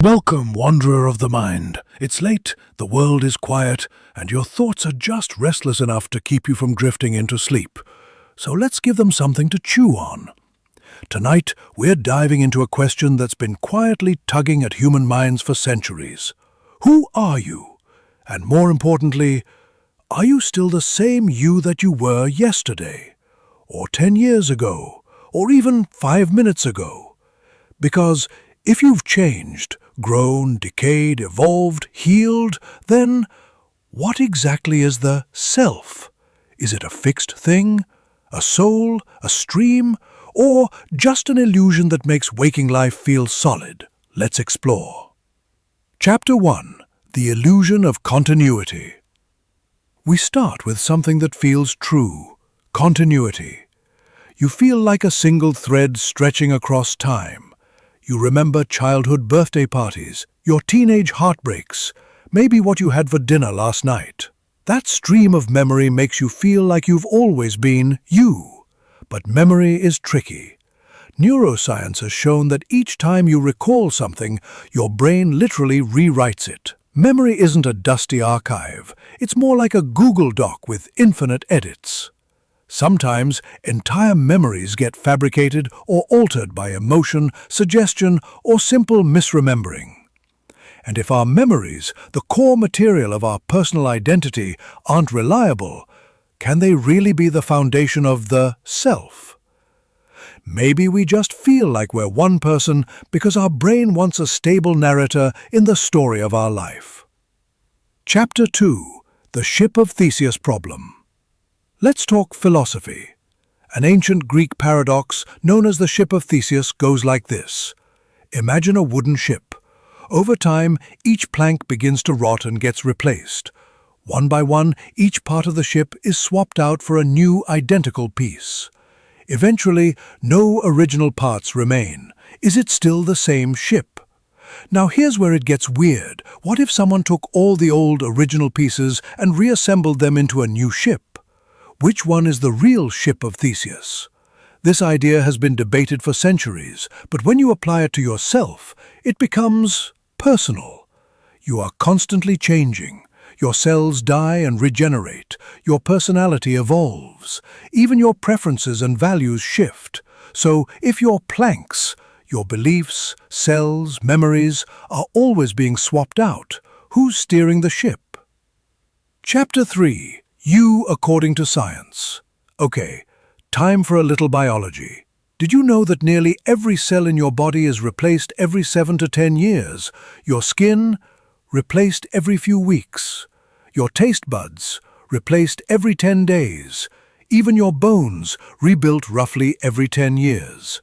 Welcome, wanderer of the mind. It's late, the world is quiet, and your thoughts are just restless enough to keep you from drifting into sleep. So let's give them something to chew on. Tonight, we're diving into a question that's been quietly tugging at human minds for centuries. Who are you? And more importantly, are you still the same you that you were yesterday? Or 10 years ago? Or even 5 minutes ago? Because if you've changed, grown, decayed, evolved, healed, then what exactly is the self? Is it a fixed thing, a soul, a stream, or just an illusion that makes waking life feel solid? Let's explore. Chapter 1. The Illusion of Continuity. We start with something that feels true, continuity. You feel like a single thread stretching across time. You remember childhood birthday parties, your teenage heartbreaks, maybe what you had for dinner last night. That stream of memory makes you feel like you've always been you. But memory is tricky. Neuroscience has shown that each time you recall something, your brain literally rewrites it. Memory isn't a dusty archive. It's more like a Google Doc with infinite edits. Sometimes, entire memories get fabricated or altered by emotion, suggestion, or simple misremembering. And if our memories, the core material of our personal identity, aren't reliable, can they really be the foundation of the self? Maybe we just feel like we're one person because our brain wants a stable narrator in the story of our life. Chapter 2. The Ship of Theseus Problem. Let's talk philosophy. An ancient Greek paradox known as the Ship of Theseus goes like this. Imagine a wooden ship. Over time, each plank begins to rot and gets replaced. One by one, each part of the ship is swapped out for a new identical piece. Eventually, no original parts remain. Is it still the same ship? Now here's where it gets weird. What if someone took all the old original pieces and reassembled them into a new ship? Which one is the real Ship of Theseus? This idea has been debated for centuries, but when you apply it to yourself, it becomes personal. You are constantly changing. Your cells die and regenerate. Your personality evolves. Even your preferences and values shift. So if your planks, your beliefs, cells, memories, are always being swapped out, who's steering the ship? Chapter 3. You according to science. Okay, time for a little biology. Did you know that nearly every cell in your body is replaced every 7 to 10 years? Your skin, replaced every few weeks. Your taste buds, replaced every 10 days. Even your bones, rebuilt roughly every 10 years.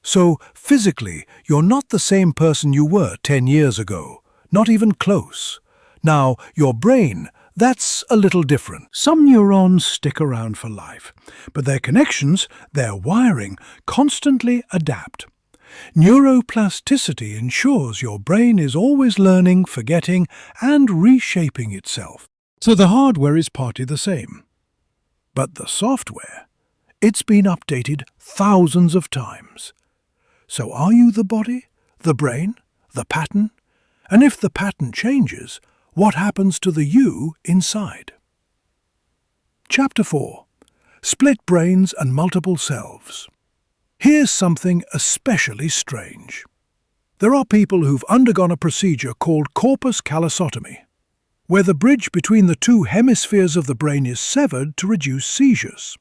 So, physically, you're not the same person you were 10 years ago. Not even close. Now, your brain, that's a little different. Some neurons stick around for life, but their connections, their wiring, constantly adapt. Neuroplasticity ensures your brain is always learning, forgetting, and reshaping itself. So the hardware is partly the same. But the software, it's been updated thousands of times. So are you the body, the brain, the pattern? And if the pattern changes, what happens to the you inside? Chapter 4. Split brains and multiple selves. Here's something especially strange. There are people who've undergone a procedure called corpus callosotomy, where the bridge between the two hemispheres of the brain is severed to reduce seizures.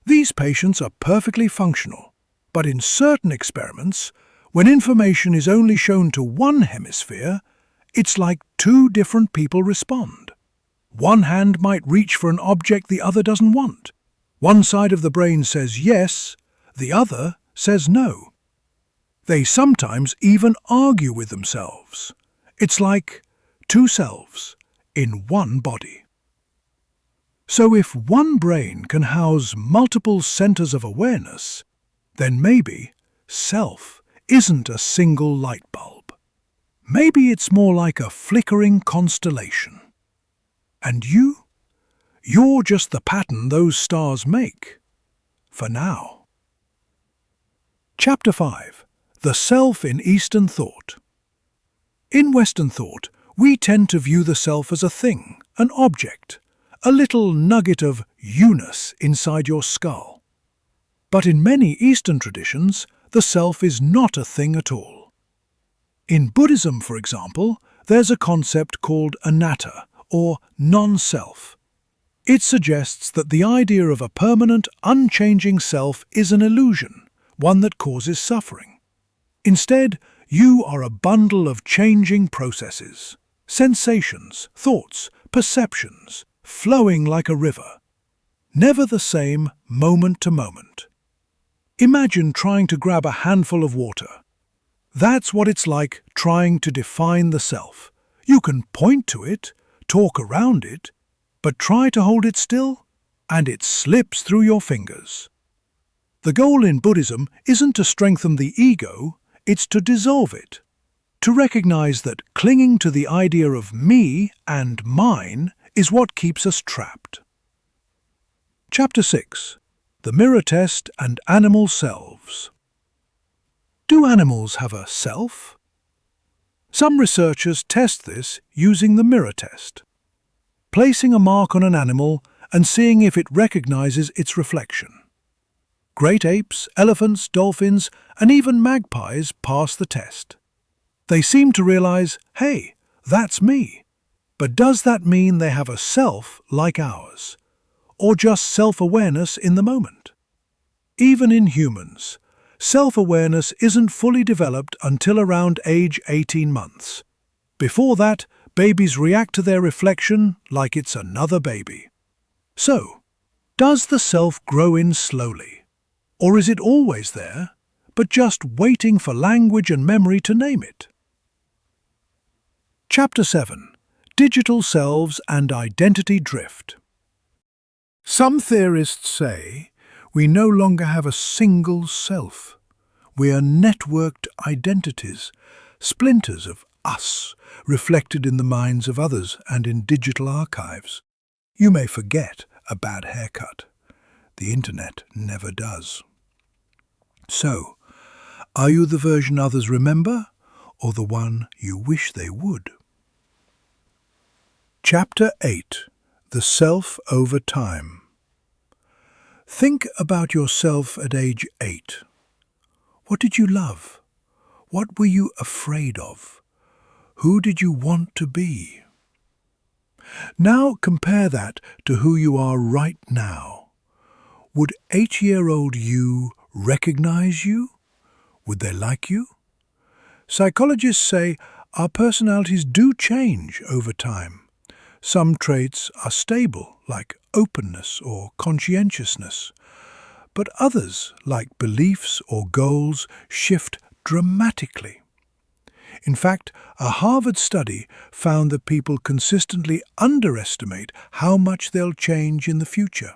These patients are perfectly functional, but in certain experiments, when information is only shown to one hemisphere, it's like two different people respond. One hand might reach for an object the other doesn't want. One side of the brain says yes, the other says no. They sometimes even argue with themselves. It's like two selves in one body. So if one brain can house multiple centers of awareness, then maybe self isn't a single light bulb. Maybe it's more like a flickering constellation. And you're just the pattern those stars make. For now. Chapter 5. The Self in Eastern Thought. In Western thought, we tend to view the self as a thing, an object, a little nugget of you-ness inside your skull. But in many Eastern traditions, the self is not a thing at all. In Buddhism, for example, there's a concept called anatta, or non-self. It suggests that the idea of a permanent, unchanging self is an illusion, one that causes suffering. Instead, you are a bundle of changing processes, sensations, thoughts, perceptions, flowing like a river, never the same moment to moment. Imagine trying to grab a handful of water. That's what it's like trying to define the self. You can point to it, talk around it, but try to hold it still, and it slips through your fingers. The goal in Buddhism isn't to strengthen the ego, it's to dissolve it, to recognize that clinging to the idea of me and mine is what keeps us trapped. Chapter 6. The Mirror Test and Animal Selves. Do animals have a self? Some researchers test this using the mirror test, placing a mark on an animal and seeing if it recognizes its reflection. Great apes, elephants, dolphins, and even magpies pass the test. They seem to realize, hey, that's me. But does that mean they have a self like ours? Or just self-awareness in the moment? Even in humans, self-awareness isn't fully developed until around age 18 months. Before that, babies react to their reflection like it's another baby. So, does the self grow in slowly? Or is it always there, but just waiting for language and memory to name it? Chapter 7. Digital Selves and Identity Drift. Some theorists say we no longer have a single self. We are networked identities, splinters of us, reflected in the minds of others and in digital archives. You may forget a bad haircut. The internet never does. So, are you the version others remember, or the one you wish they would? Chapter 8. The Self Over Time. Think about yourself at age 8. What did you love? What were you afraid of? Who did you want to be? Now compare that to who you are right now. Would 8-year-old you recognize you? Would they like you? Psychologists say our personalities do change over time. Some traits are stable, like openness or conscientiousness, but others, like beliefs or goals, shift dramatically. In fact, a Harvard study found that people consistently underestimate how much they'll change in the future.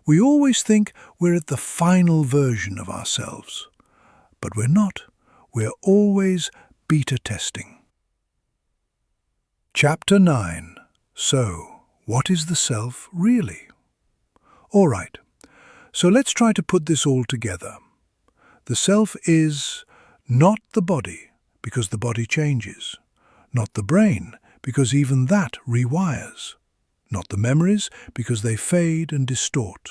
We always think we're at the final version of ourselves, but we're not. We're always beta testing. Chapter 9. So, what is the self really? All right, so let's try to put this all together. The self is not the body, because the body changes. Not the brain, because even that rewires. Not the memories, because they fade and distort.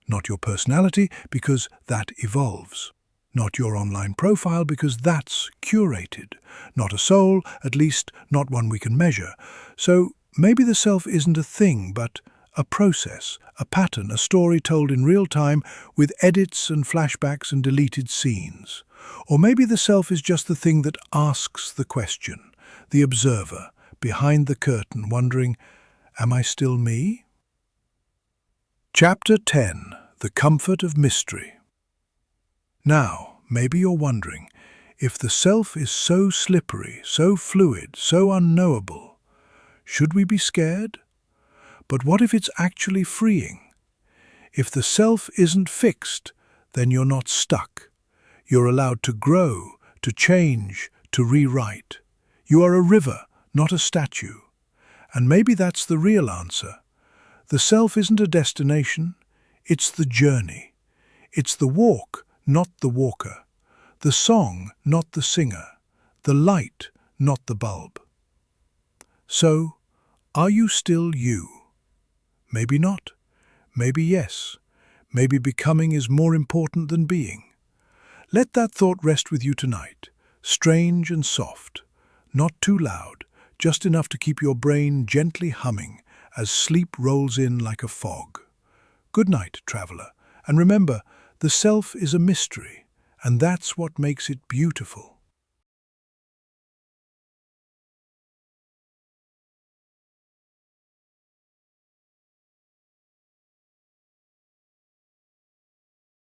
Not your personality, because that evolves. Not your online profile, because that's curated. Not a soul, at least not one we can measure. So maybe the self isn't a thing, but a process, a pattern, a story told in real time with edits and flashbacks and deleted scenes. Or maybe the self is just the thing that asks the question, the observer, behind the curtain, wondering, am I still me? Chapter 10. The Comfort of Mystery. Now, maybe you're wondering, if the self is so slippery, so fluid, so unknowable, should we be scared? But what if it's actually freeing? If the self isn't fixed, then you're not stuck. You're allowed to grow, to change, to rewrite. You are a river, not a statue. And maybe that's the real answer. The self isn't a destination, it's the journey. It's the walk, not the walker. The song, not the singer. The light, not the bulb. So, are you still you? Maybe not. Maybe yes. Maybe becoming is more important than being. Let that thought rest with you tonight, strange and soft, not too loud, just enough to keep your brain gently humming as sleep rolls in like a fog. Good night, traveler, and remember, the self is a mystery, and that's what makes it beautiful.